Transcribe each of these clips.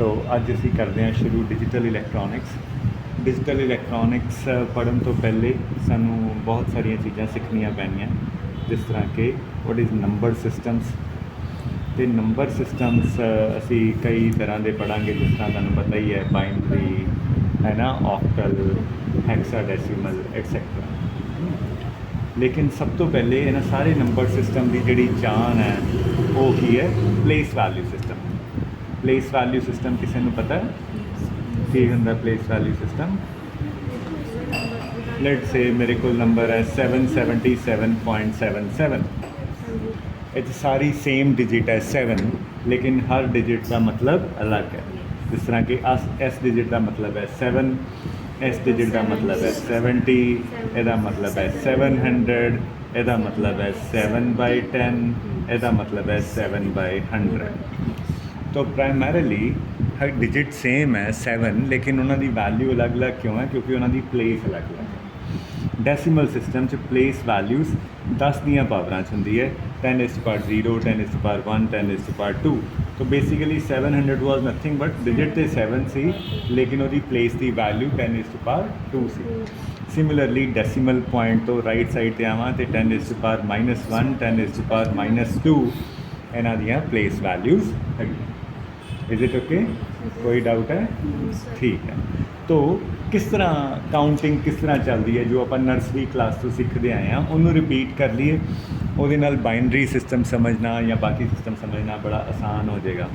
तो अज असी करते हैं शुरू डिजिटल इलैक्ट्रॉनिक्स। डिजिटल इलैक्ट्रॉनिक्स पढ़न तो पहले सानू बहुत सारिया चीज़ां सीखनिया पैनियां, जिस तरह के व्हाट इज़ नंबर सिस्टम्स। तो नंबर सिस्टम्स असी कई तरह के पढ़ांगे, जिस तरह तुहानू पता ही है बाइनरी है ना, ऑक्टल, हेक्साडेसिमल एक्सैक्ट्रा। लेकिन सब तो पहले इन्हां सारे नंबर सिस्टम की जिहड़ी जान है वो की है place value system. Place value system किसी को पता है की हुंदा प्लेस वैल्यू सिस्टम? लेट से मेरे को नंबर है 777.77। ये सारी सेम डिजिट है 7, लेकिन हर डिजिट का मतलब अलग है। जिस तरह कि एस डिजिट का मतलब है 7, एस डिजिट का मतलब है 70, यदा मतलब है 700, यदा मतलब है 7/10, यदा मतलब है 7/100। तो प्राइमरीली हर डिजिट सेम है 7, लेकिन उन्होंने वैल्यू अलग अलग क्यों है? क्योंकि उन्होंने प्लेस अलग अलग है। डेसिमल सिस्टम च प्लेस वैल्यूज़ 10 दियां पावरां च हुंदी है, 10⁻0, 10⁻1, 10⁻2। तो basically 700 was nothing but digit तो 7 सी, लेकिन वो प्लेस की वैल्यू 10⁻2 सी। सिमिलरली डेसिमल पॉइंट तो राइट साइड पर आवां तो 10⁻−1, 10⁻−2 इन्हां दियां प्लेस वैल्यूज़ है। Is it okay? कोई डाउट है? ठीक है। तो किस तरह काउंटिंग किस तरह चलती है, जो आप नर्सरी क्लास तो सीखते आए हैं, उन्होंने रिपीट कर लिए। वो बाइनरी सिस्टम समझना या बाकी सिस्टम समझना बड़ा आसान हो जाएगा।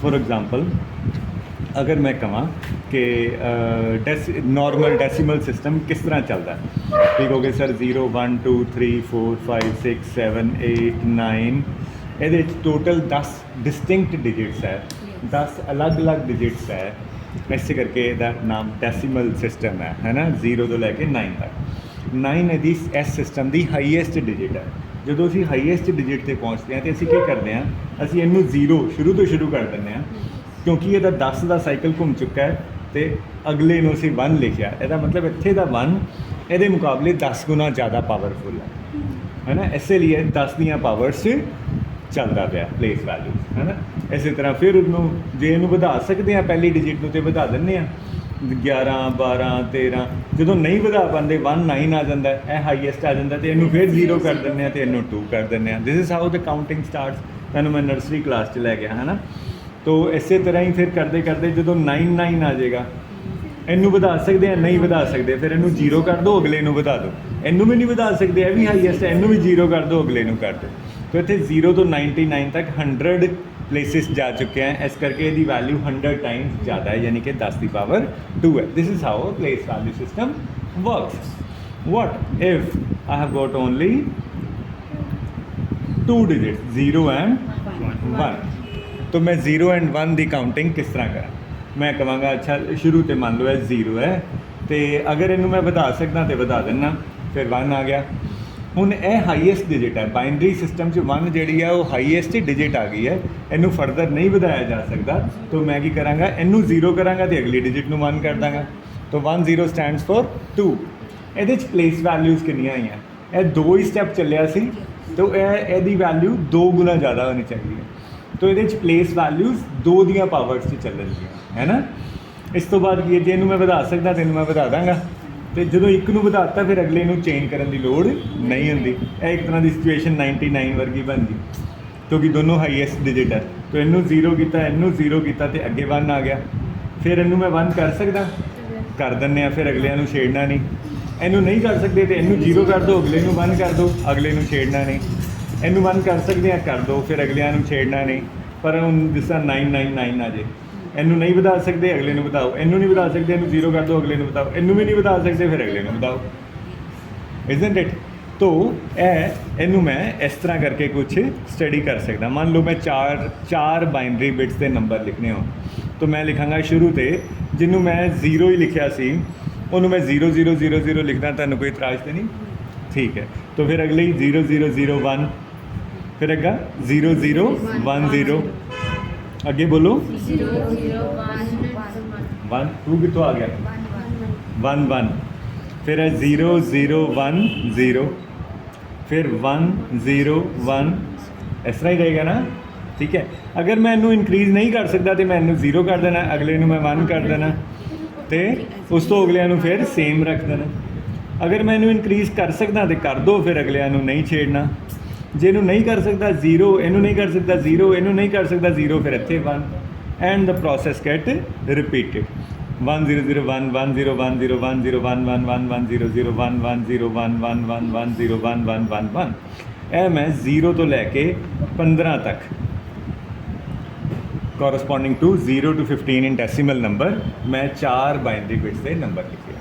फॉर एग्जांपल अगर मैं कਹਾਂ कि नॉर्मल डेसिमल सिस्टम किस तरह चलता है, ठीक हो गए सर 0 1 2 3 4 5 6 7 8 9, ये टोटल 10 डिस्टिंक्ट डिजिट्स है, 10 अलग अलग डिजिट्स है। इस करके इसका नाम डेसिमल सिस्टम है ना, 0 तो लैके 9 तक। 9 यदि इस सिस्टम की हाईएस्ट डिजिट है। जो असी हाईएस्ट डिजिट पर पहुँचते हैं तो असी क्या करते हैं, असी इनू 0 शुरू तो शुरू कर दें, क्योंकि यदा 10 का साइकिल घूम चुका है तो अगले नू असी 1 लिखा। यदा मतलब इत्थे दा 1 ये मुकाबले 10 गुना ज़्यादा पावरफुल है ना, इसलिए 10 दियाँ पावर्स चलता पाया प्लेस वैल्यूज़ है ना। इस तरह फिर उन्होंने जे इनू बढ़ा सकते हैं पहली डिजिट में तो बढ़ा दें 11 12 13। जो नहीं बढ़ा पाते 1 9 आ जाता है, यह हाईएस्ट आ जाता है, तो इनू फिर 0 कर दें तो इनू 2 कर दें। This is how the counting starts. तैनूं मैं नर्सरी क्लास च लै गया है ना। तो इस तरह ही फिर करते करते जो 9 9 आ जाएगा, इनू बढ़ा सकते हैं, नहीं बढ़ा सकते, फिर इनू 0 कर दो, अगले नू बढ़ा दो। इनू भी नहीं बढ़ा सकते, यह भी हाईएस्ट है, इनू भी 0 कर दो, अगले नू कर दो। तो इतने 0 तो 99 तक 100 प्लेसिस जा चुके हैं, इस करके यदि वैल्यू 100 टाइम्स ज़्यादा है, यानी कि 10 की पावर 2 है। This is how place value system works. What if I have got only 2 digit 0 and 1? तो मैं 0 एंड 1 की काउंटिंग किस तरह करा? मैं कहांगा अच्छा शुरू तो मान लो 0 है, तो अगर इनू मैं बढ़ा सकता तो बढ़ा देना, फिर 1 आ गया। हुण यह हाईएस्ट डिजिट है बाइनरी सिस्टम 1 जी है वो हाईएस्ट डिजिट आ गई है, इनू फर्दर नहीं बढ़ाया जा सकता। तो मैं की कराँगा, इनू 0 कराँगा तो अगली डिजिट में 1 कर दाँगा। तो 1 0 स्टैंड्स फॉर 2। ये प्लेस वैल्यूज़ कितनी आई हैं? यह 2 ही स्टैप चलिया सी, तो यदी वैल्यू 2 गुना ज़्यादा होनी चाहिए। तो ये प्लेस वैल्यूज़ 2 दियाँ पावर्स से चलनगियां है ना। इस तो बाद की जे इनू मैं बढ़ा सकता तो इनू मैं बढ़ा दाँगा, तो जो एक नू बढ़ाता फिर अगले नू चेंज करने की लोड़ नहीं होंगी। एक तरह की सिचुएशन 99 वर्गी बन गई, क्योंकि दोनों हाईएस्ट डिजिट है। तो इनू 0 किया, इनू 0 किया तो अगे 1 आ गया। फिर इनू मैं 1 कर सकता, कर दें, फिर अगले नू छेड़ना नहीं। इनू नहीं कर सकते तो इनू 0 कर दो, अगले नू 1 कर दो, अगले नू छेड़ना नहीं। इनू 1 कर सकते हैं, कर दो, फिर अगले नू छेड़ना नहीं। पर हम जिस तरह 999 आ जाए, इनू नहीं बढ़ा सकते, अगले नू बढ़ाओ, इनू नहीं बढ़ा सकते, इनू 0 कर दो, अगले नू बढ़ाओ, इनू भी नहीं बढ़ा सकते, फिर अगले नू बढ़ाओ। Isn't it? तो इनू मैं इस तरह करके कुछ स्टडी कर सकता। मान लो मैं चार बाइनरी बिट्स के नंबर लिखने हो, तो मैं लिखांगा शुरू से जिन्हों मैं 0 ही लिखा सी, उन्होंने मैं 0 0 0 0 लिखना, तुहानूं कोई इतराज़ तो नहीं? ठीक है। तो फिर अगले 0 0 0 1, फिर अगा 0 0 1 0, अगे बोलो 0 0 1 2 कितों आ गया 1 1, फिर है 0 0 1 0, फिर 1 0 1, इस तरह ही रहेगा ना। ठीक है। अगर मैं इनू इनक्रीज़ नहीं कर सकता तो मैं इनू 0 कर देना, अगले नू मैं 1 कर देना, तो उस तो अगलिਆਂ ਨੂੰ फिर सेम रख देना। अगर मैं इनू इनक्रीज़ कर सकता तो कर दो, फिर अगलिਆਂ ਨੂੰ नहीं छेड़ना। जे इनू नहीं कर सकता 0, इनू नहीं कर सकता 0, इनू नहीं कर सकता 0, फिर इत्थे 1 and the process get repeated. 1 0 0 1 1 0 1 0 1 0 1 1 1 1 0 0 1 1 0 1 1 1 1 0 1 1 1 1। ਇਹ मैं 0 तो लैके 15 तक corresponding to 0 to 15 in decimal number मैं 4 बाइनरी बिट्स के नंबर लिखे।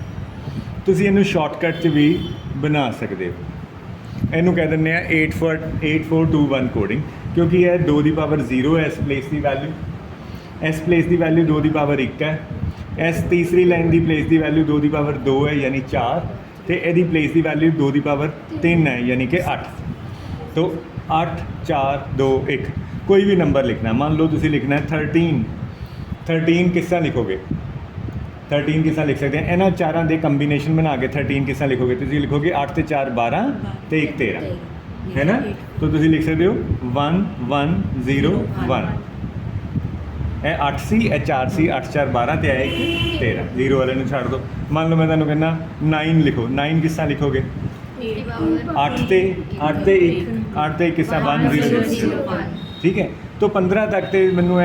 ਤੁਸੀਂ ਇਹਨੂੰ ਸ਼ਾਰਟਕਟ 'ਚ ਵੀ ਬਣਾ ਸਕਦੇ ਹੋ। ਇਹਨੂੰ ਕਹਿ ਦਿੰਦੇ ਆ 8421 ਕੋਡਿੰਗ, ਕਿਉਂਕਿ ਇਹ 2 ਦੀ ਪਾਵਰ 0 ਹੈ ਇਸ ਪਲੇਸ ਦੀ ਵੈਲਿਊ, ਇਸ ਪਲੇਸ ਦੀ ਵੈਲਿਊ 2 ਦੀ ਪਾਵਰ 1 ਹੈ, ਇਸ ਤੀਸਰੀ ਲਾਈਨ ਦੀ ਪਲੇਸ ਦੀ ਵੈਲਿਊ 2 ਦੀ ਪਾਵਰ 2 ਹੈ ਯਾਨੀ 4, ਤੇ ਇਹਦੀ ਪਲੇਸ ਦੀ ਵੈਲਿਊ 2 ਦੀ ਪਾਵਰ 3 ਹੈ यानी कि 8। तो 8 4 2 1 कोई भी नंबर लिखना, मान लो तुसी लिखना है 13 किस तरह लिखोगे? 13 किस तरह लिख सकते हैं? इन्होंने चारों के कंबीनेशन बना के 13 किस तरह लिखोगे? तुसी लिखोगे 8 ते 4 12 ते 1 13, है ना? तो तुसी लिख सकते हो 1 1 0 1। ਇਹ 8 ਸੀ, ਇਹ 4 ਸੀ, 8 4 12 ਤੇ ਆਇਆ 1 13, 0 वाले ਨੂੰ ਛੱਡ ਦੋ। ਮੰਨ ਲਓ ਮੈਂ ਤੁਹਾਨੂੰ ਕਹਿੰਦਾ 9 ਲਿਖੋ, 9 ਕਿਸ ਤਰ੍ਹਾਂ ਲਿਖੋਗੇ? 8 ਤੇ 1 8 ਤੇ किस तरह 1 0 0, ठीक है। तो 15 तक तो मैनू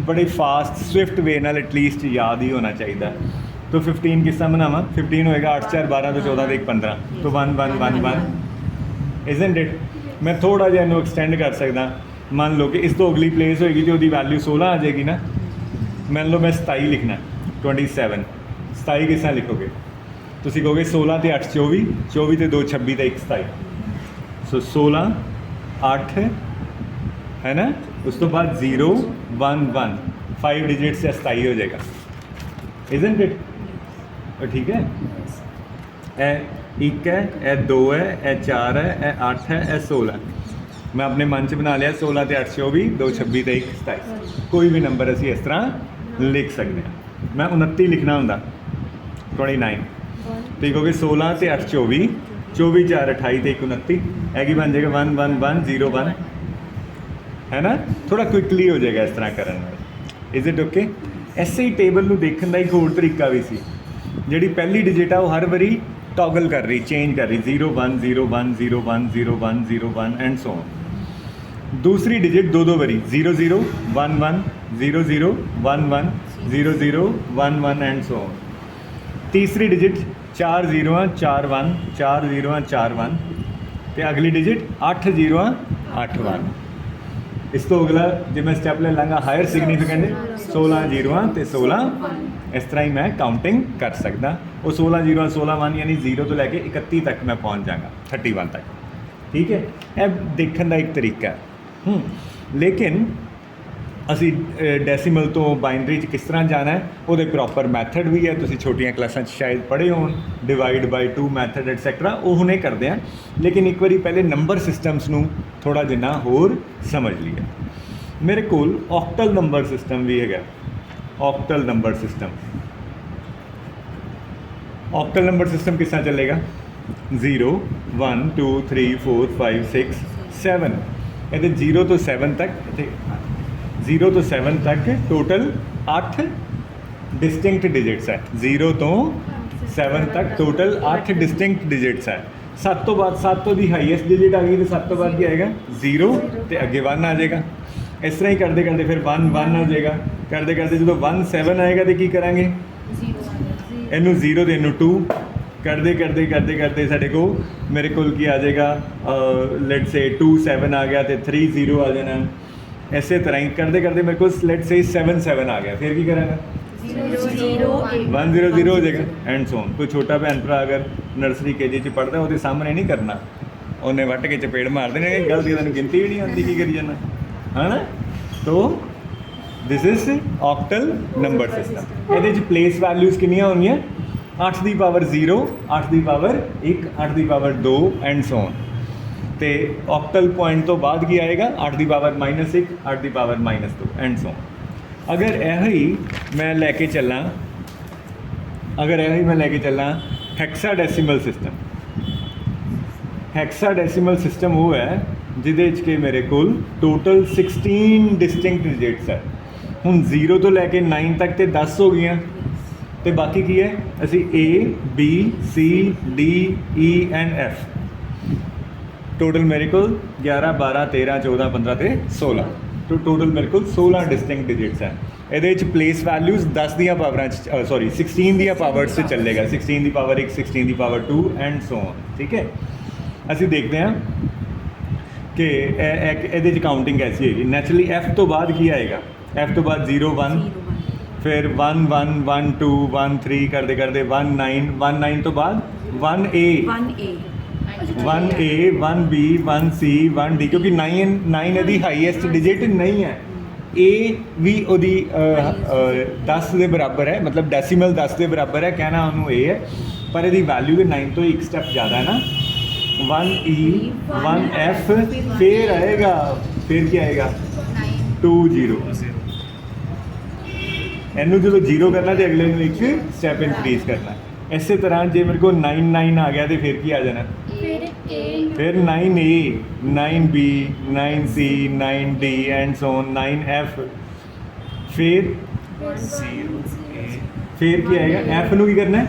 बड़े फास्ट स्विफ्ट वे नाल एटलीस्ट याद ही होना चाहिए। तो 15 किस तरह बनावा? 15 होएगा 8 4 12 तो 14 तो 1 15, तो 1 1 1 1, इजंट इट? मैं थोड़ा जिहा इनू एक्सटेंड कर सकदा। मान लो कि इस तो अगली प्लेस होएगी तो उसकी वैल्यू 16 आ जाएगी ना। मान लो मैं 27 लिखना, 27 27 किस तरह लिखोगे? तुसी कहोगे 16 ते 8 24, 24 ते 2 26 ते 1 27। सो 16 8 है ना, उस तो बाद 0 1 1 5 डिजिट से 27 हो जाएगा, इजंट इट? ठीक है। ए 1 है, ए 2 है, ए 4 है, ए 8 है, ए 16 है। मैं अपने मन च बना लिया 16 ते 8 24, 2 26 ते 1 27। कोई भी नंबर असी इस तरह लिख सकते हैं। मैं 29 लिखना होंदा 29, तो कहोगे 16 ते 8 24, 24 4 28 ते 1 29, है कि बन जाएगा 1 1 1 0 1, है ना? थोड़ा क्विकली हो जाएगा इस तरह करने। Is it okay? ऐसे ही टेबल में देखने का एक होर तरीका भी सी, जी पहली डिजिट है वो हर बारी टॉगल कर रही, चेंज कर रही, 0 1 0 1 0 1 0 1 0 1 एंड सो ऑन। दूसरी डिजिट दो बारी 0 0 1 1 0 0 1 1 0 0 1 1 एंड सो ऑन। तीसरी डिजिट 4 0 4 1 4 0 4 1, तो अगली डिजिट 8 0 8 1। इस तो अगला जो मैं स्टैप ले लाँगा हायर सिग्निफिकेंट 16 0 तो 16, इस तरह ही मैं काउंटिंग कर सकता। वो 16 0 16 1 यानी 0 तो लैके 31 तक मैं पहुँच जाऊँगा, 31 तक, ठीक है। यह देखने का एक तरीका है। लेकिन असी डेसीमल तो बाइनरी किस तरह जाना है, वो प्रॉपर मैथड भी है, तुसी छोटियां क्लासां शायद पढ़े हो, डिवाइड बाय 2 मैथड एटसैक्ट्रा, वो हुणे करते हैं। लेकिन एक बार पहले नंबर सिस्टम्स नूं थोड़ा जिन्ना होर समझ लिया। मेरे कोल ऑक्टल नंबर सिस्टम भी है। Octal number system, octal number system किस तरह चलेगा? 0 1 2 3 4 5 6 7, ये 0 तो 7 तक, 0 तो 7 तक टोटल 8 डिस्टिंक्ट डिजिट्स है। 0 तो 7 तक टोटल 8 डिस्टिंक्ट डिजिट्स है। 7 तो बाद 7 तो दी हाईएस्ट डिजिट आ गई, तो 7 तो बाद क्या आएगा? 0 तो अगे 1 आ जाएगा। इस तरह ही करते करते फिर 1 1 आ जाएगा, करते करते जो 1 7 आएगा तो की करांगे? इनू 0 तो इनू 2, करते करते करते करते साढ़े को मेरे को की आ जाएगा, लेट से 2 7 आ गया तो 3 0 आ जाना। ऐसे तरह ही करते करते मेरे को लेट से 7 7 आ गया, फिर की करेंगे? 1 0 0 हो जाएगा एंड सो ऑन। कोई छोटा भैन भरा अगर नर्सरी के जी पढ़ता है, वो सामने नहीं करना, उन्हें वट के चपेड़ मार देने, गलती तेन गिनती भी नहीं आती, की करी जाना, है ना? तो this is octal number system. ये प्लेस वैल्यूज़ किनिया होंगी? 8 की पावर 0, 8 की पावर 1, 8 की पावर 2 एंड सो ऑन। तो ऑक्टल पॉइंट तो बाद की आएगा 8 की पावर -1, 8 की पावर -2 एंड सो ऑन। अगर यही मैं लैके चलना, हेक्साडेसिमल सिस्टम। हेक्साडेसिमल सिस्टम वो है ਜਿਹਦੇ 'ਚ ਕਿ ਮੇਰੇ ਕੋਲ ਟੋਟਲ 16 ਡਿਸਟਿੰਕਟ ਡਿਜਿਟਸ ਹੈ। ਹੁਣ 0 ਤੋਂ ਲੈ ਕੇ 9 ਤੱਕ ਤੇ 10 ਹੋ ਗਈਆਂ, ਤੇ ਬਾਕੀ ਕੀ ਹੈ, ਅਸੀਂ A B C D E and F, total ਮੇਰੇ ਕੋਲ 11 12 13 14 15 ਤੇ 16, तो टोटल मेरे को 16 डिस्टिंक्ट डिजिट्स हैं। ਇਹਦੇ ਵਿੱਚ ਪਲੇਸ ਵੈਲਿਊਜ਼ 10 ਦੀਆਂ ਪਾਵਰਾਂ 'ਚ ਸੌਰੀ 16 ਦੀਆਂ ਪਾਵਰਸ 'ਚ ਚੱਲੇਗਾ, 16 ਦੀ power 1 16 the power 2 and so on. ਠੀਕ ਹੈ, ਅਸੀਂ ਦੇਖਦੇ ਹਾਂ ਕਿ ਇਹਦੇ 'ਚ ਕਾਊਂਟਿੰਗ ਐਸੀ ਹੋਏਗੀ। ਨੈਚੁਰਲੀ F ਤੋਂ ਬਾਅਦ ਕੀ ਆਏਗਾ, F ਤੋਂ ਬਾਅਦ 0 1, ਫਿਰ 1 1 1 2 1 3 ਕਰਦੇ ਕਰਦੇ 1 9 1 9 ਤੋਂ ਬਾਅਦ 1A 1A 1B 1C 1D, क्योंकि 9 ਇਹਦੀ ਹਾਈਐਸਟ ਡਿਜਿਟ ਨਹੀਂ ਹੈ। A ਵੀ ਉਹਦੀ 10 ਦੇ ਬਰਾਬਰ ਹੈ, ਮਤਲਬ ਡੈਸੀਮਲ 10 ਦੇ ਬਰਾਬਰ ਹੈ, ਕਹਿਣਾ ਉਹਨੂੰ A ਹੈ, ਪਰ ਇਹਦੀ ਵੈਲਿਊ ਵੀ 9 ਤੋਂ ਇੱਕ ਸਟੈਪ ਜ਼ਿਆਦਾ ਹੈ ਨਾ। 1E 1F, ਫਿਰ ਆਏਗਾ, ਫਿਰ ਕੀ ਆਏਗਾ 2 0। ਇਹਨੂੰ ਜਦੋਂ 0 ਕਰਨਾ ਤੇ ਅਗਲੇ ਨੂੰ ਇੱਕ ਸਟੈਪ ਇਨਕਰੀਜ਼ ਕਰਨਾ। ਇਸੇ ਤਰ੍ਹਾਂ ਜੇ ਮੇਰੇ ਕੋਲ 9 9 ਆ ਗਿਆ ਤੇ ਫਿਰ ਕੀ ਆ ਜਾਣਾ, फिर 9A 9B 9C 9D and so 9F, फिर ਕੀ ਆਏਗਾ, F ਨੂੰ ਕੀ ਕਰਨਾ ਹੈ,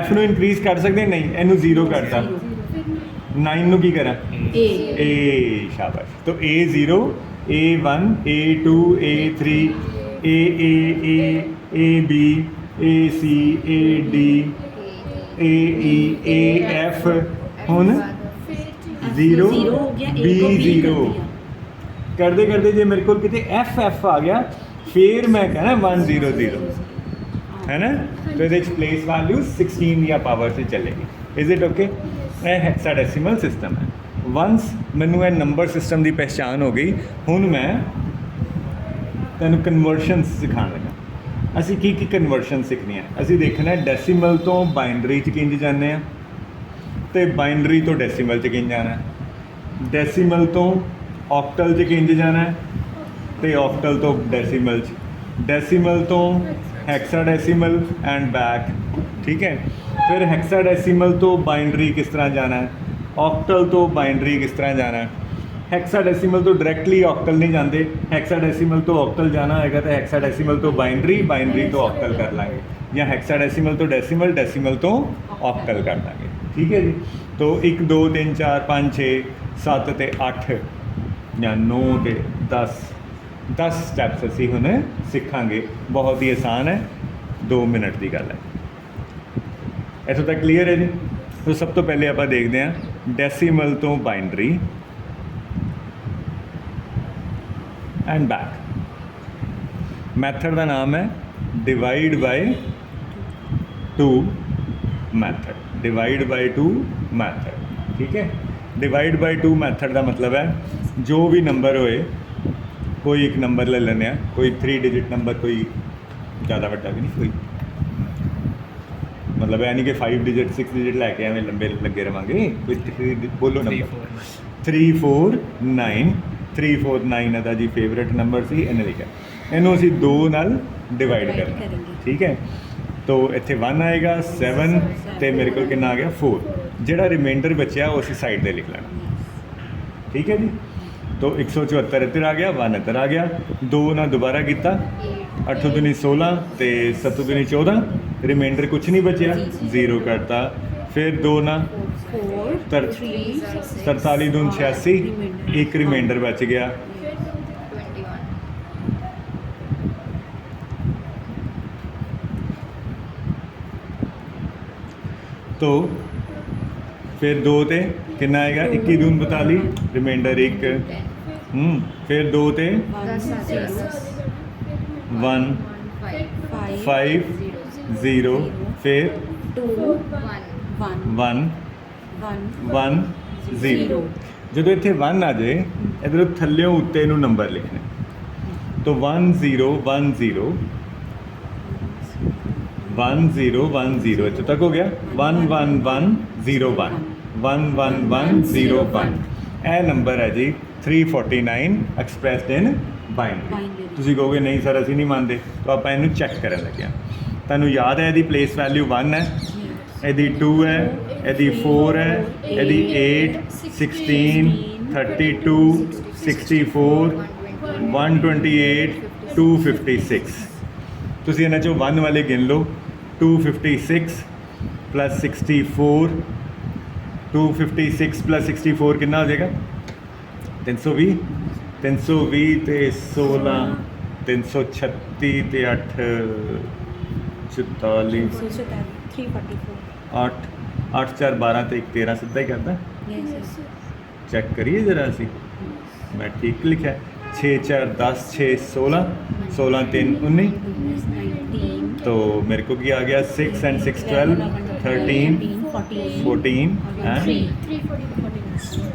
F ਨੂੰ ਇਨਕਰੀਜ਼ ਕਰ ਸਕਦੇ ਨਹੀਂ, ਇਹਨੂੰ 0 ਕਰਤਾ, 9 ਨੂੰ ਕੀ ਕਰਾਂ A, ਸ਼ਾਬਾਸ਼। तो A0 A1 A2 A3 AB AC AD AE AF, ਹੁਣ 0 B0 ਕਰਦੇ ਕਰਦੇ ਜੇ ਮੇਰੇ ਕੋਲ ਕਿਤੇ FF ਆ ਗਿਆ, ਫਿਰ ਮੈਂ ਕਹਿਣਾ 1 0 0 ਹੈ ਨਾ। तो ਇਹਦੇ 'ਚ ਪਲੇਸ ਵੈਲਿਊ 16 ਦੀਆਂ ਪਾਵਰ 'ਚ ਚੱਲੇਗੀ। Is it okay? ਇਹ ਹੈਕਸਾਡੈਸੀਮਲ ਸਿਸਟਮ ਹੈ। ਵੰਸ ਮੈਨੂੰ ਇਹ ਨੰਬਰ ਸਿਸਟਮ ਦੀ ਪਹਿਚਾਣ ਹੋ ਗਈ, ਹੁਣ ਮੈਂ ਤੈਨੂੰ ਕਨਵਰਸ਼ਨਸ ਸਿਖਾਉਣ ਲੱਗਾ। ਅਸੀਂ ਕੀ ਕਨਵਰਸ਼ਨ ਸਿੱਖਣੀ ਹੈ, ਅਸੀਂ ਦੇਖਣਾ ਡੈਸੀਮਲ ਤੋਂ ਬਾਈਨਰੀ 'ਚ ਕਿੰਝ ਜਾਂਦੇ ਆ, ਤੇ ਬਾਈਨਰੀ ਤੋਂ ਡੈਸੀਮਲ 'ਚ ਕਿੰਝ ਜਾਣਾ, ਡੈਸੀਮਲ ਤੋਂ ਆਕਟਲ 'ਚ ਕਿੰਝ ਜਾਣਾ, ਤੇ ਆਕਟਲ ਤੋਂ ਡੈਸੀਮਲ 'ਚ, ਡੈਸੀਮਲ ਤੋਂ ਹੈਕਸਾਡੈਸੀਮਲ ਐਂਡ ਬੈਕ। ਠੀਕ ਹੈ, ਫਿਰ ਹੈਕਸਾਡੈਸੀਮਲ ਤੋਂ ਬਾਈਨਰੀ ਕਿਸ ਤਰ੍ਹਾਂ ਜਾਣਾ, ਆਕਟਲ ਤੋਂ ਬਾਈਨਰੀ ਕਿਸ ਤਰ੍ਹਾਂ ਜਾਣਾ। ਹੈਕਸਾਡੈਸੀਮਲ ਤੋਂ ਡਾਇਰੈਕਟਲੀ ਆਕਟਲ ਨਹੀਂ ਜਾਂਦੇ, ਹੈਕਸਾਡੈਸੀਮਲ ਤੋਂ ਆਕਟਲ ਜਾਣਾ ਹੋਏਗਾ ਤਾਂ ਹੈਕਸਾਡੈਸੀਮਲ ਤੋਂ ਬਾਈਨਰੀ, ਬਾਈਨਰੀ ਤੋਂ ਆਕਟਲ ਕਰ ਲਾਂਗੇ, ਜਾਂ ਹੈਕਸਾਡੈਸੀਮਲ ਤੋਂ ਡੈਸੀਮਲ, ਡੈਸੀਮਲ ਤੋਂ ਆਕਟਲ ਕਰ ਲਾਂਗੇ। ठीक है जी, तो 1 2 3 4 5 6 7 ਤੇ 8 ਜਾਂ 9 ਤੇ 10 ਸਟੈਪਸ ਅਸੀਂ ਹੁਣ ਸਿੱਖਾਂਗੇ। ਬਹੁਤ ਹੀ ਆਸਾਨ ਹੈ, 2 ਮਿੰਟ ਦੀ ਗੱਲ ਹੈ। ਇੱਥੋਂ ਤੱਕ ਕਲੀਅਰ ਹੈ ਜੀ? तो ਸਭ ਤੋਂ ਪਹਿਲੇ ਆਪਾਂ ਦੇਖਦੇ ਹਾਂ ਡੈਸੀਮਲ ਤੋਂ ਬਾਈਨਰੀ ਐਂਡ ਬੈਕ। ਮੈਥਡ ਦਾ ਨਾਮ ਹੈ divide by 2 method, divide by 2 method. ठीक है, डिवाइड बाई 2 मैथड का मतलब है जो भी नंबर होए, कोई एक नंबर ले लेने, कोई 3 डिजिट नंबर, कोई ज़्यादा वड्डा भी नहीं, कोई मतलब है नहीं कि 5 डिजिट 6 डिजिट लैके एवं लंबे लगे रहेंगे, कोई बोलो नंबर 3 4 9 3 4 9 ਇਹਦਾ जी फेवरेट नंबर सी, इन्हें लिखा, इनू असी 2 नाल डिवाइड करना। ठीक है, तो इत्थे 1 आएगा 7 ਤੇ ਮੇਰੇ ਕੋਲ ਕਿੰਨਾ ਆ ਗਿਆ 4, ਜਿਹੜਾ ਰਿਮਾਈਂਡਰ ਬਚਿਆ ਉਹ ਅਸੀਂ ਸਾਈਡ 'ਤੇ ਲਿਖ ਲੈਣਾ। ਠੀਕ ਹੈ ਜੀ, तो 174 ਇੱਧਰ ਆ ਗਿਆ, 1 ਇੱਧਰ ਆ ਗਿਆ, 2 ਨਾਲ ਦੁਬਾਰਾ ਕੀਤਾ, 8 दूनी 16 ਤੇ 7 दूनी 14, ਰਿਮਾਈਂਡਰ ਕੁਛ ਨਹੀਂ ਬਚਿਆ, 0 ਕਰਤਾ, ਫਿਰ 2 ਨਾਲ 43 दून 86, ਇੱਕ ਰਿਮਾਈਂਡਰ ਬਚ ਗਿਆ, तो फिर 2 ਤੇ कितना आएगा 21 दून 42, रिमाइंडर 1, फिर 2 ਤੇ 1 5 0, फिर 2 1 1 0। ਜਦੋਂ ਇੱਥੇ 1 ਆ ਜਾਏ, ਇਧਰੋਂ ਥੱਲਿਓਂ ਉੱਤੇ ਨੂੰ ਨੰਬਰ ਲਿਖਣਾ, तो 1 0 1 0 1 0 1 0, ਇੱਥੇ ਤੱਕ ਹੋ ਗਿਆ। 1 1 1 0 1 1 1 1 0 1, ਇਹ ਨੰਬਰ ਹੈ ਜੀ 349 ਐਕਸਪ੍ਰੈਸਡ ਇਨ ਬਾਈਨਰੀ। ਤੁਸੀਂ ਕਹੋਗੇ ਨਹੀਂ ਸਰ ਅਸੀਂ ਨਹੀਂ ਮੰਨਦੇ, ਤਾਂ ਆਪਾਂ ਇਹਨੂੰ ਚੈੱਕ ਕਰਨ ਲੱਗਿਆ। ਤੁਹਾਨੂੰ ਯਾਦ ਹੈ ਇਹਦੀ ਪਲੇਸ ਵੈਲਿਊ 1 ਹੈ, ਇਹਦੀ 2 ਹੈ, ਇਹਦੀ 4 ਹੈ, ਇਹਦੀ 8 16 32 64 128 256 ਤੁਸੀਂ ਇਹਨਾਂ ਚੋਂ 1 ਵਾਲੇ ਗਿਣ ਲਓ 256 plus 64 256 plus 64 ਕਿੰਨਾ ਹੋ ਜਾਏਗਾ 320 320 ਤੇ 16 336 ਤੇ 8 44 8 8 4 12 ਤੇ 1 13 ਸਿੱਧਾ ਹੀ ਕਰਦਾ ਚੈੱਕ ਕਰੀਏ जरा ਅਸੀਂ मैं ठीक लिखा 6 4 10 6 16 16 3 19 तो मेरे को क्या आ गया 6 and 6 12 13 14 and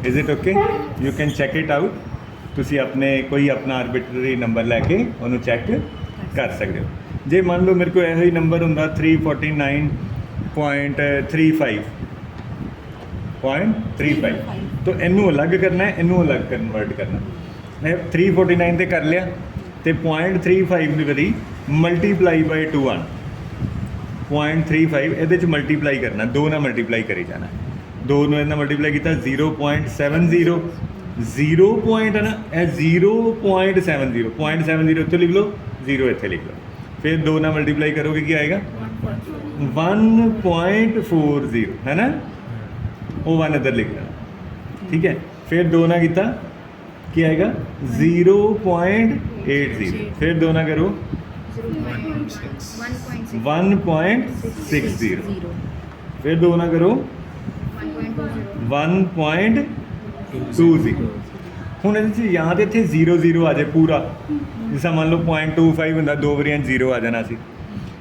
is it okay you can check it out ਤੁਸੀਂ ਆਪਣੇ ਕੋਈ ਆਪਣਾ ਆਰਬਿਟਰੀ ਨੰਬਰ ਲੈ ਕੇ ਉਹਨੂੰ ਚੈੱਕ ਕਰ ਸਕਦੇ ਹੋ ਜੇ ਮੰਨ ਲਓ ਮੇਰੇ ਕੋਲ ਇਹੋ ਹੀ ਨੰਬਰ ਹੁੰਦਾ 349.35 तो ਇਹਨੂੰ ਅਲੱਗ ਕਰਨਾ ਹੈ ਇਹਨੂੰ ਅਲੱਗ ਕਨਵਰਟ ਕਰਨਾ ਮੈਂ 349 ਤੇ ਕਰ ਲਿਆ ਤੇ 0.35 ਦੀ ਵਾਰੀ ਮਲਟੀਪਲਾਈ ਬਾਈ 2 ਆਣ 0.35 ਇਹਦੇ ਚ ਮਲਟੀਪਲਾਈ ਕਰਨਾ 2 ਨਾਲ ਮਲਟੀਪਲਾਈ ਕਰੀ ਜਾਣਾ 2 ਨੂੰ ਇਹਨਾਂ ਮਲਟੀਪਲਾਈ ਕੀਤਾ 0.70 0 ਪੁਆਇੰਟ ਹੈ ਨਾ ਇਹ 0.70 0.70 ਇੱਥੇ ਲਿਖ ਲਓ 0 ਇੱਥੇ ਲਿਖ ਲਓ ਫਿਰ 2 ਨਾਲ ਮਲਟੀਪਲਾਈ ਕਰੋਗੇ ਕੀ ਆਏਗਾ 1.40 है ना वो 1 इधर लिख लेना ठीक है फिर 2 ना किया क्या आएगा 0.80 फिर 2 ना करो 1.60 फिर 2 ना करो 1.20 ਹੁਣ ਇਹਦੇ 'ਚ ਜਾਂ ਤਾਂ ਇੱਥੇ 0 0 ਆ ਜਾਏ ਪੂਰਾ ਜਿਸ ਮੰਨ ਲਓ 0.25 ਹੁੰਦਾ 2 ਵਾਰੀਆਂ 0 ਆ ਜਾਣਾ ਸੀ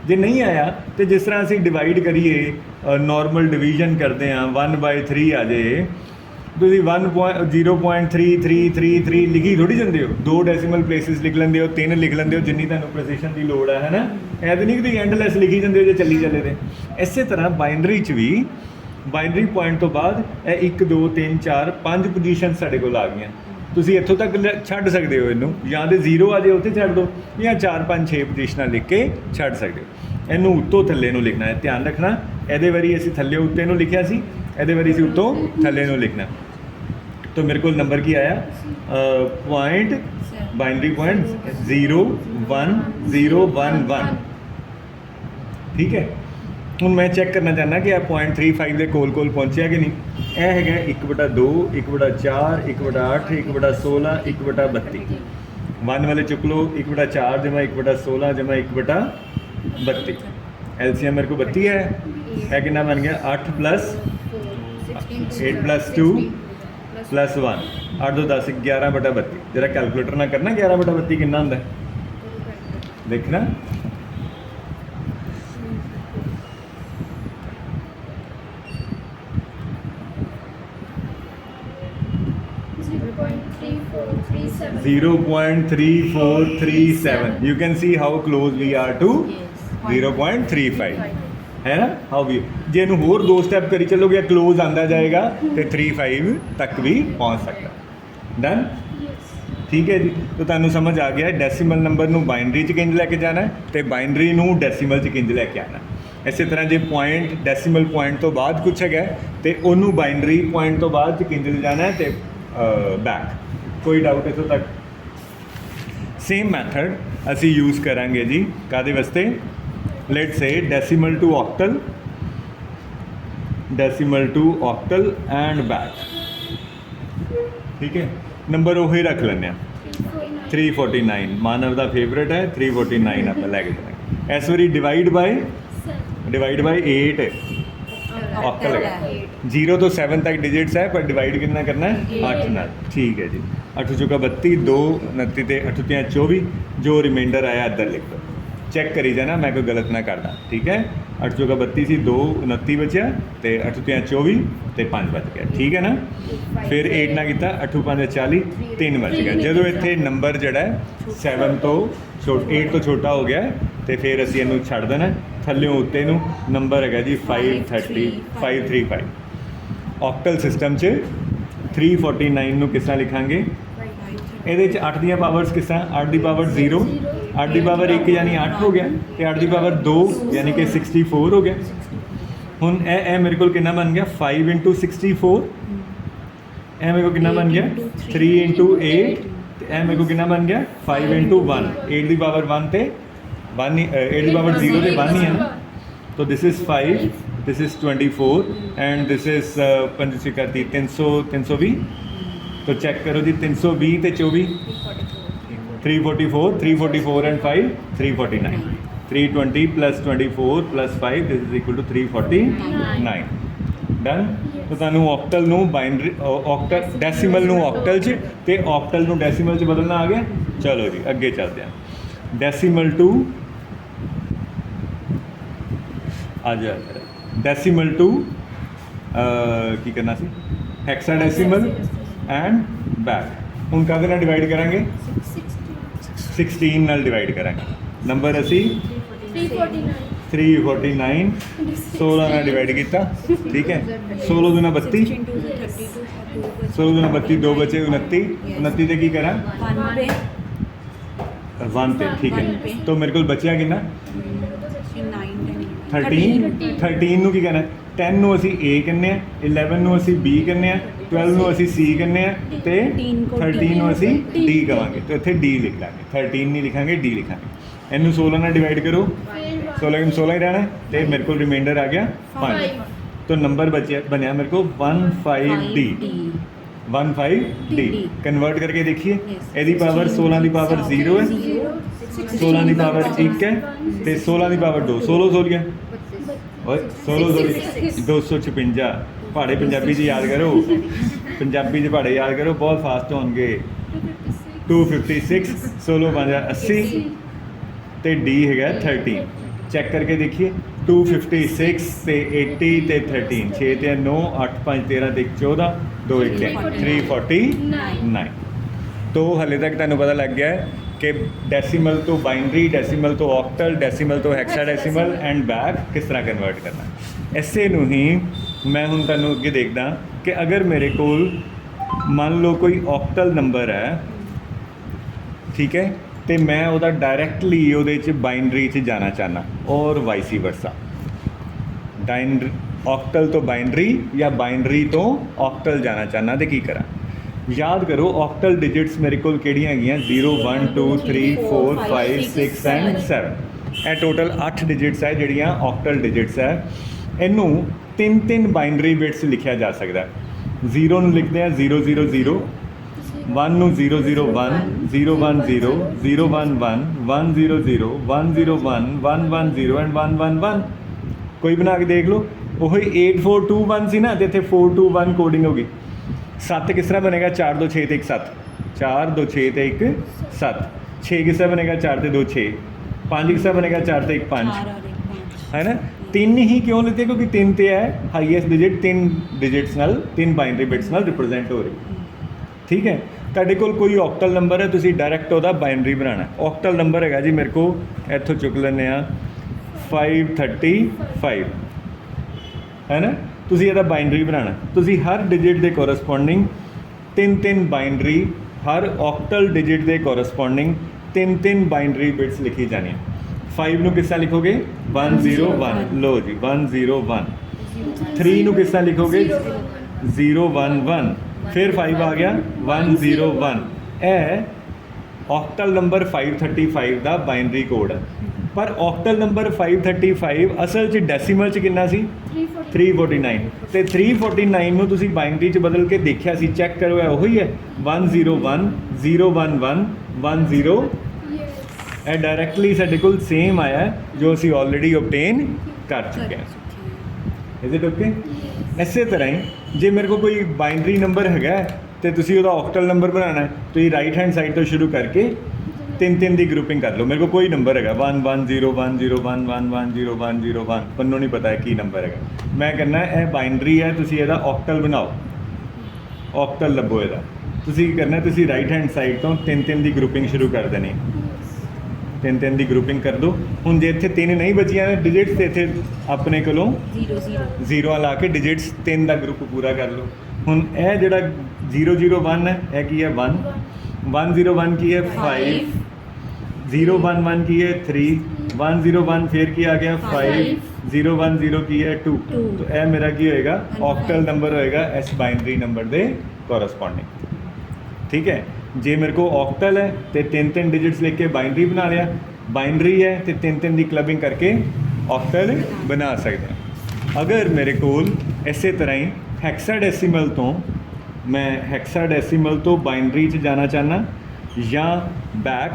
ਜੇ ਨਹੀਂ ਆਇਆ ਤੇ ਜਿਸ ਤਰ੍ਹਾਂ ਅਸੀਂ ਡਿਵਾਈਡ ਕਰੀਏ ਨਾਰਮਲ ਡਿਵੀਜ਼ਨ ਕਰਦੇ ਹਾਂ 1/3 ਆ ਜਾਏ ਤੁਸੀਂ 0.3333 ਲਿਖੀ ਥੋੜੀ ਜਾਂਦੇ ਹੋ 2 ਡੈਸੀਮਲ ਪਲੇਸਿਸ ਲਿਖ ਲੈਂਦੇ ਹੋ 3 ਲਿਖ ਲੈਂਦੇ ਹੋ ਜਿੰਨੀ ਤੁਹਾਨੂੰ ਪ੍ਰੈਸੀਸ਼ਨ ਦੀ ਲੋੜ ਹੈ ਹੈ ਨਾ ਇਹ ਤਾਂ ਨਹੀਂ ਕਿ ਤੁਸੀਂ ਐਂਡਲੈਸ ਲਿਖੀ ਜਾਂਦੇ ਹੋ ਜੇ ਚੱਲੀ ਚੱਲੇ ਤੇ ਇਸੇ ਤਰ੍ਹਾਂ ਬਾਈਨਰੀ 'ਚ ਵੀ ਬਾਈਨਰੀ ਪੁਆਇੰਟ ਤੋਂ ਬਾਅਦ ਇਹ 1 2 3 4 5 ਪੋਜੀਸ਼ਨ ਸਾਡੇ ਕੋਲ ਆ ਗਈਆਂ ਤੁਸੀਂ ਇੱਥੋਂ ਤੱਕ ਛੱਡ ਸਕਦੇ ਹੋ ਇਹਨੂੰ ਜਾਂ ਤੇ 0 ਆ ਜਾਏ ਉੱਥੇ ਛੱਡ ਦਿਓ ਜਾਂ 4 5 6 ਪੋਜੀਸ਼ਨਾਂ ਲਿਖ ਕੇ ਛੱਡ ਸਕਦੇ ਹੋ ਇਹਨੂੰ ਉੱਤੋਂ ਥੱਲੇ ਨੂੰ ਲਿਖਣਾ ਹੈ ਧਿਆਨ ਰੱਖਣਾ ਇਹਦੇ ਵਾਰੀ ਅਸੀਂ ਥੱਲੇ ਉੱਤੇ ਨੂੰ ਲਿਖਿਆ ਸੀ ਇਹਦੇ ਵਾਰੀ ਅਸੀਂ ਉੱਤੋਂ ਥੱਲੇ ਨੂੰ ਲਿਖਣਾ तो मेरे को नंबर की आया पॉइंट बाइनरी पॉइंट 01011 ठीक है ਹੁਣ ਮੈਂ ਚੈੱਕ ਕਰਨਾ ਚਾਹੁੰਦਾ ਕਿ ਇਹ 0.35 ਦੇ ਕੋਲ ਪਹੁੰਚਿਆ ਕਿ ਨਹੀਂ ਇਹ ਹੈਗਾ 1/2 1/4 1/8 1/16 1/32 1 ਵਾਲੇ ਚੁੱਕ ਲਓ 1/4 ਜਮਾ 1/16 ਜਮਾ 1/32 एलसीएम मेरे को 32 है कितना बन गया 8 + 8 + 2 + 1 8 2 10 11/32 जरा कैलकुलेटर ना करना 11/32 कितना होता है देखना (0.3437) You can see how close we are to 0.35 है ना हाउ भी जे ਇਹਨੂੰ ਹੋਰ 2 ਸਟੈਪ ਕਰੀ ਚੱਲੋਗੇ ਕਲੋਜ਼ ਆਂਦਾ ਜਾਏਗਾ ਤੇ 35 ਤੱਕ ਵੀ ਪਹੁੰਚ ਸਕਦਾ ਡਨ ਠੀਕ ਹੈ ਜੀ ਤਾਂ ਤੁਹਾਨੂੰ ਸਮਝ ਆ ਗਿਆ ਡੈਸੀਮਲ ਨੰਬਰ ਨੂੰ ਬਾਈਨਰੀ 'ਚ ਕਿੰਜ ਲੈ ਕੇ ਜਾਣਾ ਤੇ ਬਾਈਨਰੀ ਨੂੰ ਡੈਸੀਮਲ 'ਚ ਕਿੰਜ ਲੈ ਕੇ ਆਣਾ ਇਸੇ ਤਰ੍ਹਾਂ ਜੇ ਪੁਆਇੰਟ ਡੈਸੀਮਲ ਪੁਆਇੰਟ ਤੋਂ ਬਾਅਦ ਕੁਛ ਹੈਗਾ ਤੇ ਉਹਨੂੰ ਬਾਈਨਰੀ ਪੁਆਇੰਟ ਤੋਂ ਬਾਅਦ 'ਚ ਕਿੰਜ ਜਾਣਾ ਤੇ ਬੈਕ ਕੋਈ ਡਾਊਟ ਇੱਥੋਂ ਤੱਕ ਸੇਮ ਮੈਥਡ ਅਸੀਂ ਯੂਜ਼ ਕਰਾਂਗੇ ਜੀ ਕਾਹਦੇ ਵਾਸਤੇ let's say decimal to octal and back ठीक है नंबर वही रख लेने 349 मानव का फेवरेट है 349 आप लैके चलेंगे इस बारी डिवाइड बाय 8 ऑक्टल है 0 तो 7 तक डिजिट्स है पर डिवाइड कितना करना है 8 नाल ठीक है जी 8 चौका 32 2 29 ते 8 3 24 जो रिमाइंडर आया इधर लिख दो चेक करी जाना मैं कोई गलत ना करदा ठीक है 8 चौका 32 सी 2 29 बचा तो 8 3 24 तो 5 बच गया ठीक है ना फिर 8 ना किया 8 5 40 3 बच गया जो इतने नंबर जड़ा 7 तो 8 तो छोटा हो गया तो फिर असी इनू छड़ देना थल्यों उत्ते नू नंबर है जी 535 ऑक्टल सिस्टम च 349 नू किस तरह लिखांगे ਇਹਦੇ 'ਚ 8 ਦੀਆਂ ਪਾਵਰਸ ਕਿਸ ਤਰ੍ਹਾਂ 8 ਦੀ ਪਾਵਰ 0 8 ਦੀ ਪਾਵਰ 1 ਯਾਨੀ 8 ਹੋ ਗਿਆ ਤੇ 8 ਦੀ ਪਾਵਰ 2 ਯਾਨੀ ਕਿ 64 ਹੋ ਗਿਆ ਹੁਣ ਇਹ ਮੇਰੇ ਕੋਲ ਕਿੰਨਾ ਬਣ ਗਿਆ 5 × 64 मेरे को कितना बन गया 3 इंटू 8 ਤੇ ਇਹ ਮੇਰੇ को कितना बन गया 5 इंटू 1 8 ਦੀ ਪਾਵਰ 1 ਤੇ 1 8 ਦੀ ਪਾਵਰ 0 ਤੇ 1 ही है ना तो this is 5 this is 24 and this is 300 320 तो चेक करो जी 320 ਤੇ 24 344 and 5 349 320 plus 24 plus 5 this is equal to 349 done तो ਤੁਹਾਨੂੰ ਆਕਟਲ ਨੂੰ ਬਾਈਨਰੀ ਆਕਟਲ ਡੈਸੀਮਲ ਨੂੰ ਆਕਟਲ 'ਚ ਤੇ ਆਕਟਲ ਨੂੰ ਡੈਸੀਮਲ 'ਚ ਬਦਲਣਾ ਆ ਗਿਆ ਚਲੋ ਜੀ ਅੱਗੇ ਚੱਲਦੇ ਹਾਂ ਡੈਸੀਮਲ ਟੂ ਆ ਜਾ ਡੈਸੀਮਲ ਟੂ ਕੀ ਕਰਨਾ ਸੀ ਹੈਕਸਾਡੈਸੀਮਲ ਐਂਡ ਬੈਕ ਹੁਣ ਕਾਹਦੇ ਨਾਲ ਡਿਵਾਈਡ ਕਰਾਂਗੇ 16 ਨਾਲ ਡਿਵਾਈਡ ਕਰਾਂਗੇ ਨੰਬਰ ਅਸੀਂ 349 16 ਨਾਲ ਡਿਵਾਈਡ ਕੀਤਾ ਠੀਕ ਹੈ 16 दूना 32 16 दूना 32 2 बचे 29 29 ਤੇ ਕੀ ਕਰਾਂ 1 ਤੇ ਠੀਕ ਹੈ तो मेरे को बचिया कितना 13 ਨੂੰ ਕੀ ਕਹਿਣਾ 10 ਨੂੰ ਅਸੀਂ A ਕਹਿੰਦੇ ਆ 11 ਨੂੰ ਅਸੀਂ B ਕਹਿੰਦੇ ਆ 12 ਨੂੰ ਅਸੀਂ C ਕਹਿੰਦੇ ਆ ਤੇ 13 ਨੂੰ ਅਸੀਂ D ਕਵਾਂਗੇ ਤੇ ਇੱਥੇ D ਲਿਖ ਲਾਂਗੇ 13 ਨਹੀਂ ਲਿਖਾਂਗੇ D ਲਿਖਾਂਗੇ ਇਹਨੂੰ 16 ਨਾਲ ਡਿਵਾਈਡ ਕਰੋ 16 में 16 ही रहना है तो मेरे को रिमाइंडर आ गया 5 तो नंबर बचे बनया मेरे को 15D 15D कन्वर्ट करके देखिए यदि पावर 16 की पावर 0 है 16 की पावर 1 है तो 16 की पावर 2 16 सोलिया 16 256 पहाड़े पंजाबी च याद करो पंजाबी च पहाड़े याद करो बहुत फास्ट होंगे 256 16 5 80 तो D है 13 चेक करके देखिए 256 ਤੇ 80 ਤੇ 13 6 ਤੇ 9 8 5 13 ਤੇ 14 2 1 349 तो हले तक ਤੁਹਾਨੂੰ ਪਤਾ ਲੱਗ ਗਿਆ ਹੈ ਕਿ ਡੈਸੀਮਲ ਤੋਂ ਬਾਈਨਰੀ ਡੈਸੀਮਲ ਤੋਂ ਆਕਟਲ ਡੈਸੀਮਲ ਤੋਂ ਹੈਕਸਾਡੈਸੀਮਲ ਐਂਡ ਬੈਕ ਕਿਸ ਤਰ੍ਹਾਂ ਕਨਵਰਟ ਕਰਨਾ ਐਸੇ ਨੂੰ ਹੀ ਮੈਂ ਹੁਣ ਤੁਹਾਨੂੰ ਅੱਗੇ ਦੇਖਦਾ ਕਿ ਅਗਰ ਮੇਰੇ ਕੋਲ ਮੰਨ ਲਓ ਕੋਈ ਆਕਟਲ ਨੰਬਰ ਹੈ ਠੀਕ ਹੈ ਤੇ ਮੈਂ ਉਹਦਾ ਡਾਇਰੈਕਟਲੀ ਉਹਦੇ 'ਚ ਬਾਈਨਰੀ 'ਚ ਜਾਣਾ ਚਾਹੁੰਦਾ ਔਰ ਵਾਈਸੀ ਵਰਸਾ ਆਕਟਲ ਤੋਂ ਬਾਈਨਰੀ ਜਾਂ ਬਾਈਨਰੀ ਤੋਂ ਆਕਟਲ ਜਾਣਾ ਚਾਹੁੰਦਾ ਤੇ ਕੀ ਕਰਾਂ ਯਾਦ ਕਰੋ ਆਕਟਲ ਡਿਜਿਟਸ ਮੇਰੇ ਕੋਲ ਕਿਹੜੀਆਂ ਹੈਗੀਆਂ 0 1 2 3 4 5 6 ਐਂਡ 7 ਇਹ ਟੋਟਲ 8 ਡਿਜਿਟਸ ਹੈ ਜਿਹੜੀਆਂ ਆਕਟਲ ਡਿਜਿਟਸ ਹੈ ਇਹਨੂੰ ਤਿੰਨ ਬਾਈਨਰੀ ਬਿਟਸ ਲਿਖਿਆ ਜਾ ਸਕਦਾ 0 ਨੂੰ ਲਿਖਦੇ ਆ 000 1 ਨੂੰ 001 010 011 100 101 110 ਐਂਡ 111 ਕੋਈ ਬਣਾ ਕੇ ਦੇਖ ਲਓ ਉਹੀ 8421 ਸੀ ਨਾ ਤੇ ਇੱਥੇ 421 ਕੋਡਿੰਗ ਹੋ ਗਈ 7 किस तरह बनेगा 4 2 6 ਤੇ 1 7 4 2 6 ਤੇ 1 7 6 किस तरह बनेगा 4 ਤੇ 2 6 5 किस तरह बनेगा 4 ਤੇ 1 5 है ना 3 ही क्यों लेते क्योंकि 3 ਤੇ है हाईएस्ट डिजिट 3 डिजिट्स ਨਾਲ 3 ਬਾਈਨਰੀ ਬਿਟਸ ਨਾਲ ਰਿਪਰੈਜ਼ੈਂਟ ਹੋ ਰਹੀ ਠੀਕ ਹੈ ਤੁਹਾਡੇ ਕੋਲ ਕੋਈ ਆਕਟਲ ਨੰਬਰ ਹੈ ਤੁਸੀਂ ਡਾਇਰੈਕਟ ਉਹਦਾ ਬਾਈਨਰੀ ਬਣਾਉਣਾ ਆਕਟਲ ਨੰਬਰ ਹੈਗਾ ਜੀ ਮੇਰੇ ਕੋ ਇੱਥੋਂ ਚੁੱਕ ਲੈਂਦੇ ਆ 535 ਹੈ ਨਾ ਤੁਸੀਂ ਇਹਦਾ ਬਾਈਨਰੀ ਬਣਾਉਣਾ ਤੁਸੀਂ ਹਰ ਡਿਜਿਟ ਦੇ ਕੋਰਸਪੋਂਡਿੰਗ ਤਿੰਨ ਬਾਈਨਰੀ ਹਰ ਆਕਟਲ ਡਿਜਿਟ ਦੇ ਕੋਰਸਪੋਂਡਿੰਗ ਤਿੰਨ ਬਾਈਨਰੀ ਬਿਟਸ ਲਿਖੀ ਜਾਣੀਆਂ 5 ਨੂੰ ਕਿਸ ਤਰ੍ਹਾਂ ਲਿਖੋਗੇ 101 ਲੋ ਜੀ 101 3 ਨੂੰ ਕਿਸ ਤਰ੍ਹਾਂ ਲਿਖੋਗੇ 011 फिर 5 आ गया 101 ਇਹ ਆਕਟਲ ਨੰਬਰ 535 ਦਾ ਬਾਈਨਰੀ ਕੋਡ ਹੈ ਪਰ ਆਕਟਲ ਨੰਬਰ 535 ਅਸਲ 'ਚ ਡੈਸੀਮਲ 'ਚ ਕਿੰਨਾ ਸੀ 349 ਤੇ 349 ਨੂੰ ਤੁਸੀਂ ਬਾਈਨਰੀ 'ਚ ਬਦਲ ਕੇ ਦੇਖਿਆ ਸੀ ਚੈੱਕ ਕਰੋ ਇਹ ਉਹੀ ਹੈ 101 011 10 ਇਹ ਡਾਇਰੈਕਟਲੀ ਸਾਡੇ ਕੋਲ ਸੇਮ ਆਇਆ ਜੋ ਅਸੀਂ ਆਲਰੇਡੀ ਓਬਟੇਨ ਕਰ ਚੁੱਕੇ ਹਾਂ ਇਜ਼ ਇਟ ਓਕੇ ਇਸੇ ਤਰ੍ਹਾਂ ਹੀ ਜੇ ਮੇਰੇ ਕੋਲ ਕੋਈ ਬਾਈਨਰੀ ਨੰਬਰ ਹੈਗਾ ਤੇ ਤੁਸੀਂ ਉਹਦਾ ਆਕਟਲ ਨੰਬਰ ਬਣਾਉਣਾ ਤੁਸੀਂ ਰਾਈਟ ਹੈਂਡ ਸਾਈਡ ਤੋਂ ਸ਼ੁਰੂ ਕਰਕੇ ਤਿੰਨ ਦੀ ਗਰੁੱਪਿੰਗ ਕਰ ਲਓ ਮੇਰੇ ਕੋਲ ਕੋਈ ਨੰਬਰ ਹੈਗਾ 110101110101 ਮੈਨੂੰ ਨਹੀਂ ਪਤਾ ਹੈ ਕੀ ਨੰਬਰ ਹੈਗਾ ਮੈਂ ਕਹਿੰਦਾ ਇਹ ਬਾਈਨਰੀ ਹੈ ਤੁਸੀਂ ਇਹਦਾ ਆਕਟਲ ਬਣਾਓ ਆਕਟਲ ਲੱਭੋ ਇਹਦਾ ਤੁਸੀਂ ਕੀ ਕਰਨਾ ਤੁਸੀਂ ਰਾਈਟ ਹੈਂਡ ਸਾਈਡ ਤੋਂ ਤਿੰਨ ਦੀ ਗਰੁੱਪਿੰਗ ਸ਼ੁਰੂ ਕਰ ਦੇਣੀ ਤਿੰਨ ਦੀ ਗਰੁੱਪਿੰਗ ਕਰ ਦਿਓ ਹੁਣ ਜੇ ਇੱਥੇ 3 ਨਹੀਂ ਬਚੀਆਂ ਨੇ ਡਿਜਿਟਸ ਤੇ ਇੱਥੇ ਆਪਣੇ ਕੋਲੋਂ 0 ਲਾ ਕੇ ਡਿਜਿਟਸ 3 ਦਾ ਗਰੁੱਪ ਪੂਰਾ ਕਰ ਲਓ ਹੁਣ ਇਹ ਜਿਹੜਾ 001 ਹੈ ਇਹ ਕੀ ਹੈ 1 101 ਕੀ ਹੈ 5 011 की है 3, 101 फिर की आ गया 5, 010 की है 2। तो ਇਹ ਮੇਰਾ ਕੀ ਹੋਏਗਾ ऑक्टल नंबर होएगा इस बाइनरी नंबर ਦੇ ਕੋਰਸਪੋਂਡਿੰग। ठीक है, जे मेरे को ऑक्टल है तो 3 डिजिट्स लेके बाइनरी बना लिया, बाइनरी है तो 3 की क्लबिंग करके ऑक्टल बना सकते हैं। अगर मेरे को इस तरह ही हैक्साडेसिमल तो मैं हैक्साडेसिमल तो बाइनरी च जाना चाहना या बैक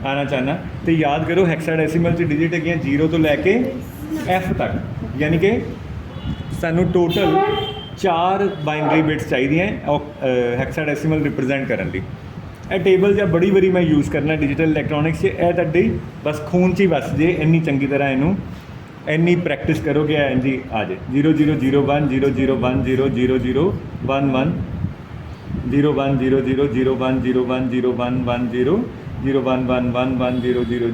आना चाहना, तो याद करो हैक्साडेसिमल च डिजिट है 0 तो लैके F तक, यानी कि सानू टोटल 4 बाइनरी बिट्स चाहिए हैक्साडेसिमल रिप्रजेंट करने ਲਈ। ਇਹ ਟੇਬਲ ਜਾਂ ਬੜੀ ਵਾਰੀ ਮੈਂ ਯੂਜ਼ ਕਰਨਾ ਡਿਜੀਟਲ ਇਲੈਕਟ੍ਰੋਨਿਕਸ 'ਚ, ਇਹ ਤੁਹਾਡੀ ਬਸ ਖੂਨ 'ਚ ਹੀ ਵਸ ਜੇ ਇੰਨੀ ਚੰਗੀ ਤਰ੍ਹਾਂ ਇਹਨੂੰ ਇੰਨੀ ਪ੍ਰੈਕਟਿਸ ਕਰੋਗੇ ਐਂ ਜੀ ਆ ਜੇ 0001 0010 0011 010001010110 01111000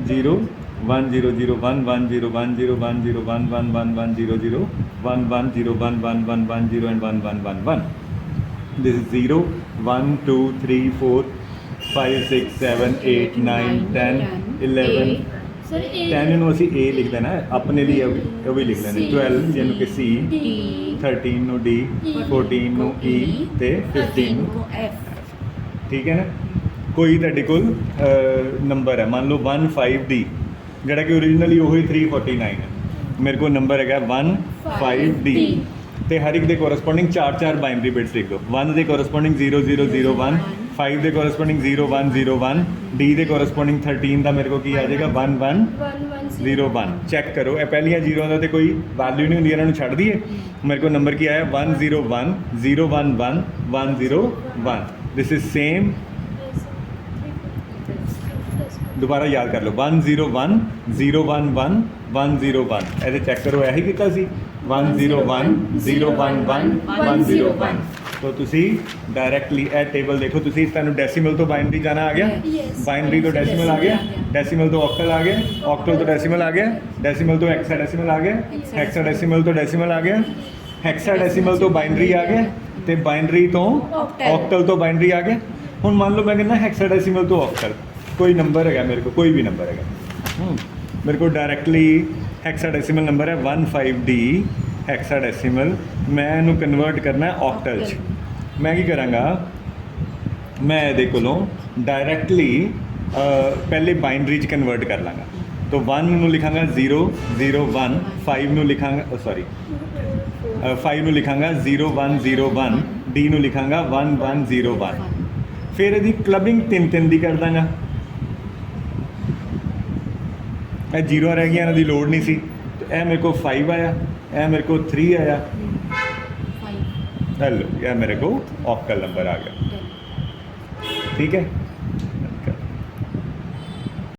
100101011100110110 and 1111. This is 0 1 2 3 4 5 6 7 8 9 10 11 सर 10 ਨੂੰ ਅਸੀਂ A ਲਿਖ ਦੇਣਾ ਹੈ, ਆਪਣੇ ਲਈ ਉਹ ਵੀ ਲਿਖ ਲੈਣਾ 12 ਜਿਹਨੂੰ ਕਿ C, 13 ਨੂੰ D, 14 ਨੂੰ E ਤੇ 15 ਨੂੰ F। ਠੀਕ ਹੈ ਨਾ। ਕੋਈ ਤੁਹਾਡੇ ਕੋਲ ਨੰਬਰ ਹੈ, ਮੰਨ ਲਓ 15D ਜਿਹੜਾ ਕਿ ਓਰੀਜਨਲੀ ਉਹੀ 349 ਹੈ, ਮੇਰੇ ਕੋਲ ਨੰਬਰ ਹੈਗਾ 15D ਤੇ ਹਰ ਇੱਕ ਦੇ ਕੋਰਸਪੋਂਡਿੰਗ 4 ਬਾਈਨਰੀ ਬਿਟਸ ਲਿਖ ਦਿਓ। 1 ਦੇ ਕੋਰਸਪੋਂਡਿੰਗ 0001, 5 ਦੇ ਕੋਰਸਪੋਂਡਿੰਗ 0101, D ਦੇ ਕੋਰਸਪੋਂਡਿੰਗ 13 ਦਾ ਮੇਰੇ ਕੋਲ ਕੀ ਆ ਜਾਏਗਾ 1101। ਚੈੱਕ ਕਰੋ, ਇਹ ਪਹਿਲੀਆਂ ਜ਼ੀਰੋਆਂ ਦਾ ਤੇ ਕੋਈ ਵੈਲਿਊ ਨਹੀਂ ਹੁੰਦੀ, ਇਹਨਾਂ ਨੂੰ ਛੱਡ ਦਈਏ। ਮੇਰੇ ਕੋਲ ਨੰਬਰ ਕੀ ਆਇਆ 101 011 101। ਦਿਸ ਇਜ਼ ਸੇਮ, ਦੁਬਾਰਾ ਯਾਦ ਕਰ ਲਓ 101 011 101। ਇਹਦੇ ਚੈੱਕ ਕਰੋ, ਇਹੀ ਕੀਤਾ ਸੀ 101 011 101। तो ਤੁਸੀਂ ਡਾਇਰੈਕਟਲੀ ਇਹ ਟੇਬਲ ਦੇਖੋ, ਤੁਸੀਂ ਤੁਹਾਨੂੰ ਡੈਸੀਮਲ ਤੋਂ ਬਾਈਨਰੀ ਜਾਣਾ ਆ ਗਿਆ, ਬਾਈਨਰੀ ਤੋਂ ਡੈਸੀਮਲ ਆ ਗਿਆ, ਡੈਸੀਮਲ ਤੋਂ ਆਕਟਲ ਆ ਗਿਆ, ਆਕਟਲ ਤੋਂ ਡੈਸੀਮਲ ਆ ਗਿਆ, ਡੈਸੀਮਲ ਤੋਂ ਹੈਕਸਾਡੈਸੀਮਲ ਆ ਗਿਆ, ਹੈਕਸਾਡੈਸੀਮਲ ਤੋਂ ਡੈਸੀਮਲ ਆ ਗਿਆ, ਹੈਕਸਾਡੈਸੀਮਲ ਤੋਂ ਬਾਈਨਰੀ ਆ ਗਿਆ ਤੇ ਬਾਈਨਰੀ ਤੋਂ ਆਕਟਲ ਤੋਂ ਬਾਈਨਰੀ ਆ ਗਿਆ। ਹੁਣ ਮੰਨ ਲਓ ਮੈਂ ਕਹਿੰਦਾ ਹੈਕਸਾਡੈਸੀਮਲ ਤੋਂ ਆਕਟਲ, ਕੋਈ ਨੰਬਰ ਹੈਗਾ ਮੇਰੇ ਕੋਲ, ਕੋਈ ਵੀ ਨੰਬਰ ਹੈਗਾ, ਮੇਰੇ ਕੋਲ ਡਾਇਰੈਕਟਲੀ ਹੈਕਸਾਡੈਸੀਮਲ ਨੰਬਰ ਹੈ 15D ਹੈਕਸਾਡੈਸੀਮਲ, ਮੈਂ ਇਹਨੂੰ ਕਨਵਰਟ ਕਰਨਾ ਆਕਟਲ 'ਚ। ਮੈਂ ਕੀ ਕਰਾਂਗਾ, ਮੈਂ ਇਹਦੇ ਕੋਲੋਂ ਡਾਇਰੈਕਟਲੀ ਪਹਿਲੇ ਬਾਈਨਰੀ 'ਚ ਕਨਵਰਟ ਕਰ ਲਾਂਗਾ। तो 1 ਨੂੰ ਲਿਖਾਂਗਾ 001, 5 ਨੂੰ ਲਿਖਾਂਗਾ 5 ਨੂੰ ਲਿਖਾਂਗਾ 0101, D ਨੂੰ ਲਿਖਾਂਗਾ 1101। ਫਿਰ ਇਹਦੀ ਕਲਬਿੰਗ 3 ਦੀ ਕਰ ਦਾਂਗਾ। ਇਹ ਜ਼ੀਰੋ ਰਹਿ ਗਈਆਂ, ਇਹਨਾਂ ਦੀ ਲੋੜ ਨਹੀਂ ਸੀ। ਇਹ ਮੇਰੇ ਕੋਲ 5 ਆਇਆ, ਇਹ ਮੇਰੇ ਕੋਲ 3 ਆਇਆ, हेलो, यह मेरे को ऑक्टल नंबर आ गया। ठीक है।